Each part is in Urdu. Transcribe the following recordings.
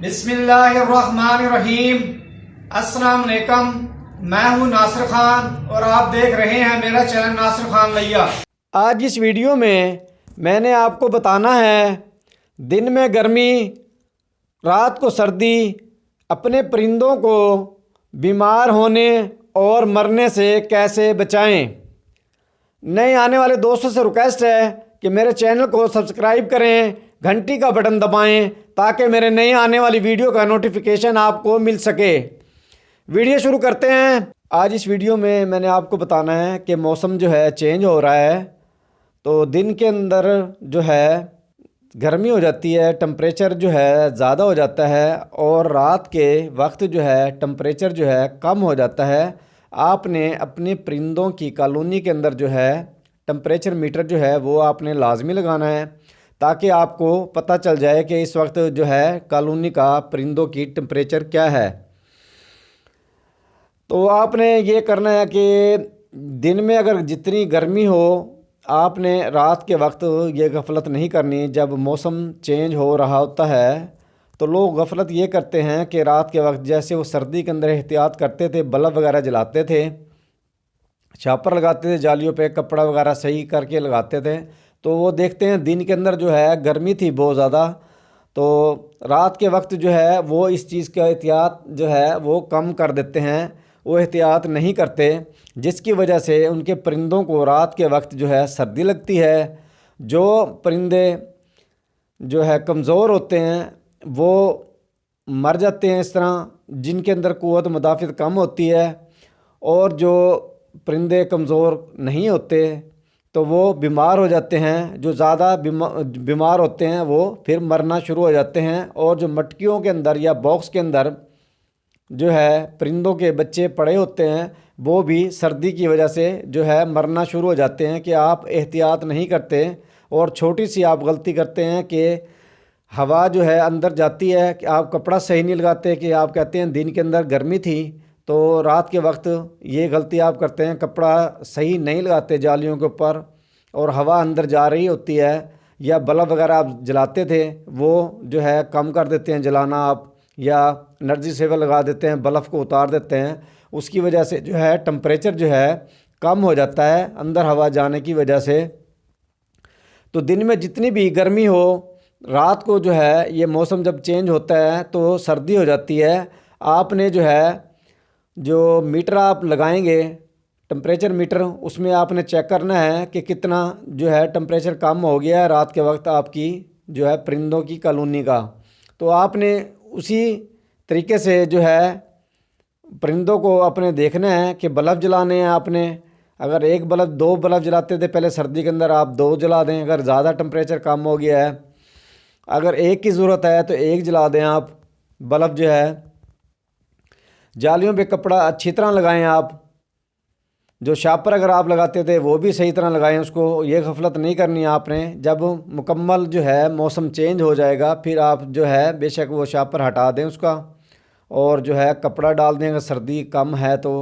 بسم اللہ الرحمن الرحیم۔ السلام علیکم، میں ہوں ناصر خان اور آپ دیکھ رہے ہیں میرا چینل ناصر خان لیا۔ آج اس ویڈیو میں نے آپ کو بتانا ہے دن میں گرمی رات کو سردی اپنے پرندوں کو بیمار ہونے اور مرنے سے کیسے بچائیں۔ نئے آنے والے دوستوں سے ریکویسٹ ہے کہ میرے چینل کو سبسکرائب کریں، گھنٹی کا بٹن دبائیں تاکہ میرے نئے آنے والی ویڈیو کا نوٹیفیکیشن آپ کو مل سکے۔ ویڈیو شروع کرتے ہیں۔ آج اس ویڈیو میں نے آپ کو بتانا ہے کہ موسم جو ہے چینج ہو رہا ہے، تو دن کے اندر جو ہے گرمی ہو جاتی ہے، ٹمپریچر جو ہے زیادہ ہو جاتا ہے، اور رات کے وقت جو ہے ٹمپریچر جو ہے کم ہو جاتا ہے۔ آپ نے اپنے پرندوں کی کالونی کے اندر جو ہے ٹمپریچر میٹر جو ہے وہ آپ نے لازمی لگانا ہے تاکہ آپ کو پتہ چل جائے کہ اس وقت جو ہے کالونی کا پرندوں کی ٹمپریچر کیا ہے۔ تو آپ نے یہ کرنا ہے کہ دن میں اگر جتنی گرمی ہو، آپ نے رات کے وقت یہ غفلت نہیں کرنی۔ جب موسم چینج ہو رہا ہوتا ہے تو لوگ غفلت یہ کرتے ہیں کہ رات کے وقت جیسے وہ سردی کے اندر احتیاط کرتے تھے، بلب وغیرہ جلاتے تھے، چھاپر لگاتے تھے، جالیوں پہ کپڑا وغیرہ صحیح کر کے لگاتے تھے، تو وہ دیکھتے ہیں دن کے اندر جو ہے گرمی تھی بہت زیادہ، تو رات کے وقت جو ہے وہ اس چیز کا احتیاط جو ہے وہ کم کر دیتے ہیں، وہ احتیاط نہیں کرتے، جس کی وجہ سے ان کے پرندوں کو رات کے وقت جو ہے سردی لگتی ہے۔ جو پرندے جو ہے کمزور ہوتے ہیں وہ مر جاتے ہیں اس طرح، جن کے اندر قوت مدافعت کم ہوتی ہے، اور جو پرندے کمزور نہیں ہوتے تو وہ بیمار ہو جاتے ہیں۔ جو زیادہ بیمار ہوتے ہیں وہ پھر مرنا شروع ہو جاتے ہیں، اور جو مٹکیوں کے اندر یا باکس کے اندر جو ہے پرندوں کے بچے پڑے ہوتے ہیں وہ بھی سردی کی وجہ سے جو ہے مرنا شروع ہو جاتے ہیں کہ آپ احتیاط نہیں کرتے، اور چھوٹی سی آپ غلطی کرتے ہیں کہ ہوا جو ہے اندر جاتی ہے کہ آپ کپڑا صحیح نہیں لگاتے، کہ آپ کہتے ہیں دن کے اندر گرمی تھی تو رات کے وقت یہ غلطی آپ کرتے ہیں، کپڑا صحیح نہیں لگاتے جالیوں کے اوپر، اور ہوا اندر جا رہی ہوتی ہے، یا بلب وغیرہ آپ جلاتے تھے وہ جو ہے کم کر دیتے ہیں جلانا آپ، یا انرجی سیور لگا دیتے ہیں، بلب کو اتار دیتے ہیں، اس کی وجہ سے جو ہے ٹمپریچر جو ہے کم ہو جاتا ہے اندر ہوا جانے کی وجہ سے۔ تو دن میں جتنی بھی گرمی ہو، رات کو جو ہے یہ موسم جب چینج ہوتا ہے تو سردی ہو جاتی ہے۔ آپ نے جو ہے جو میٹر آپ لگائیں گے ٹمپریچر میٹر، اس میں آپ نے چیک کرنا ہے کہ کتنا جو ہے ٹمپریچر کم ہو گیا ہے رات کے وقت آپ کی جو ہے پرندوں کی کالونی کا۔ تو آپ نے اسی طریقے سے جو ہے پرندوں کو اپنے دیکھنا ہے کہ بلب جلانے ہیں آپ نے۔ اگر ایک بلب، دو بلب جلاتے تھے پہلے سردی کے اندر، آپ دو جلا دیں اگر زیادہ ٹمپریچر کم ہو گیا ہے۔ اگر ایک کی ضرورت ہے تو ایک جلا دیں آپ بلب جو ہے۔ جالیوں پہ کپڑا اچھی طرح لگائیں آپ، جو شاپر اگر آپ لگاتے تھے وہ بھی صحیح طرح لگائیں اس کو۔ یہ غفلت نہیں کرنی آپ نے۔ جب مکمل جو ہے موسم چینج ہو جائے گا پھر آپ جو ہے بے شک وہ شاپر ہٹا دیں اس کا، اور جو ہے کپڑا ڈال دیں اگر سردی کم ہے تو،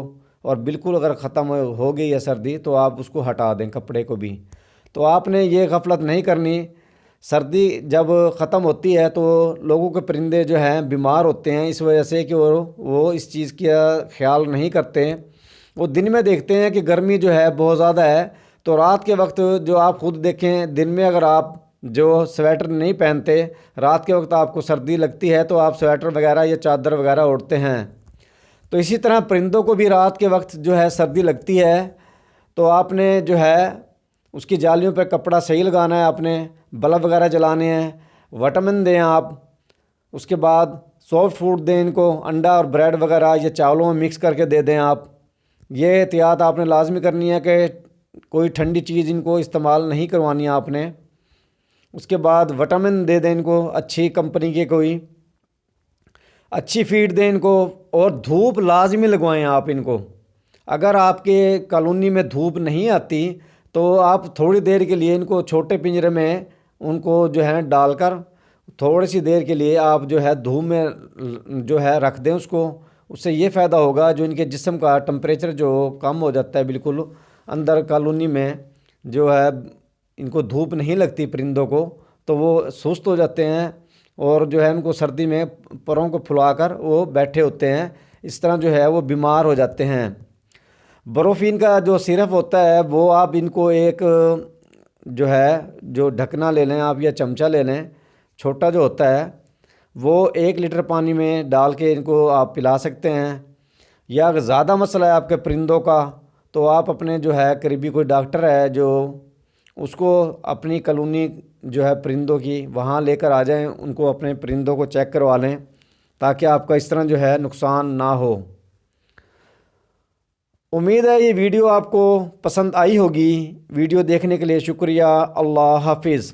اور بالکل اگر ختم ہو گئی ہے سردی تو آپ اس کو ہٹا دیں کپڑے کو بھی۔ تو آپ نے یہ غفلت نہیں کرنی۔ سردی جب ختم ہوتی ہے تو لوگوں کے پرندے جو ہیں بیمار ہوتے ہیں اس وجہ سے کہ وہ اس چیز کا خیال نہیں کرتے۔ وہ دن میں دیکھتے ہیں کہ گرمی جو ہے بہت زیادہ ہے، تو رات کے وقت جو آپ خود دیکھیں، دن میں اگر آپ جو سویٹر نہیں پہنتے، رات کے وقت آپ کو سردی لگتی ہے تو آپ سویٹر وغیرہ یا چادر وغیرہ اوڑھتے ہیں۔ تو اسی طرح پرندوں کو بھی رات کے وقت جو ہے سردی لگتی ہے، تو آپ نے جو ہے اس کی جالیوں پہ کپڑا صحیح لگانا ہے، آپ نے بلب وغیرہ جلانے ہیں، وٹامن دیں آپ، اس کے بعد سافٹ فوڈ دیں ان کو، انڈا اور بریڈ وغیرہ یا چاولوں میں مکس کر کے دے دیں آپ۔ یہ احتیاط آپ نے لازمی کرنی ہے کہ کوئی ٹھنڈی چیز ان کو استعمال نہیں کروانی آپ نے۔ اس کے بعد وٹامن دے دیں ان کو اچھی کمپنی کے، کوئی اچھی فیڈ دیں ان کو، اور دھوپ لازمی لگوائیں آپ ان کو۔ اگر آپ کے کالونی میں دھوپ نہیں آتی تو آپ تھوڑی دیر کے لیے ان کو چھوٹے پنجرے میں ان کو جو ہے ڈال کر تھوڑی سی دیر کے لیے آپ جو ہے دھوپ میں جو ہے رکھ دیں اس کو۔ اس سے یہ فائدہ ہوگا جو ان کے جسم کا ٹمپریچر جو کم ہو جاتا ہے بالکل اندر کالونی میں، جو ہے ان کو دھوپ نہیں لگتی پرندوں کو، تو وہ سست ہو جاتے ہیں، اور جو ہے ان کو سردی میں پروں کو پھلا کر وہ بیٹھے ہوتے ہیں، اس طرح جو ہے وہ بیمار ہو جاتے ہیں۔ بروفین کا جو سرپ ہوتا ہے وہ آپ ان کو ایک جو ڈھکنا لے لیں آپ یا چمچہ لے لیں، چھوٹا جو ہوتا ہے وہ 1 لیٹر پانی میں ڈال کے ان کو آپ پلا سکتے ہیں۔ یا اگر زیادہ مسئلہ ہے آپ کے پرندوں کا تو آپ اپنے جو ہے قریبی کوئی ڈاکٹر ہے جو اس کو اپنی کالونی جو ہے پرندوں کی وہاں لے کر آ جائیں، ان کو اپنے پرندوں کو چیک کروا لیں تاکہ آپ کا اس طرح جو ہے نقصان نہ ہو۔ امید ہے یہ ویڈیو آپ کو پسند آئی ہوگی۔ ویڈیو دیکھنے کے لیے شکریہ۔ اللہ حافظ۔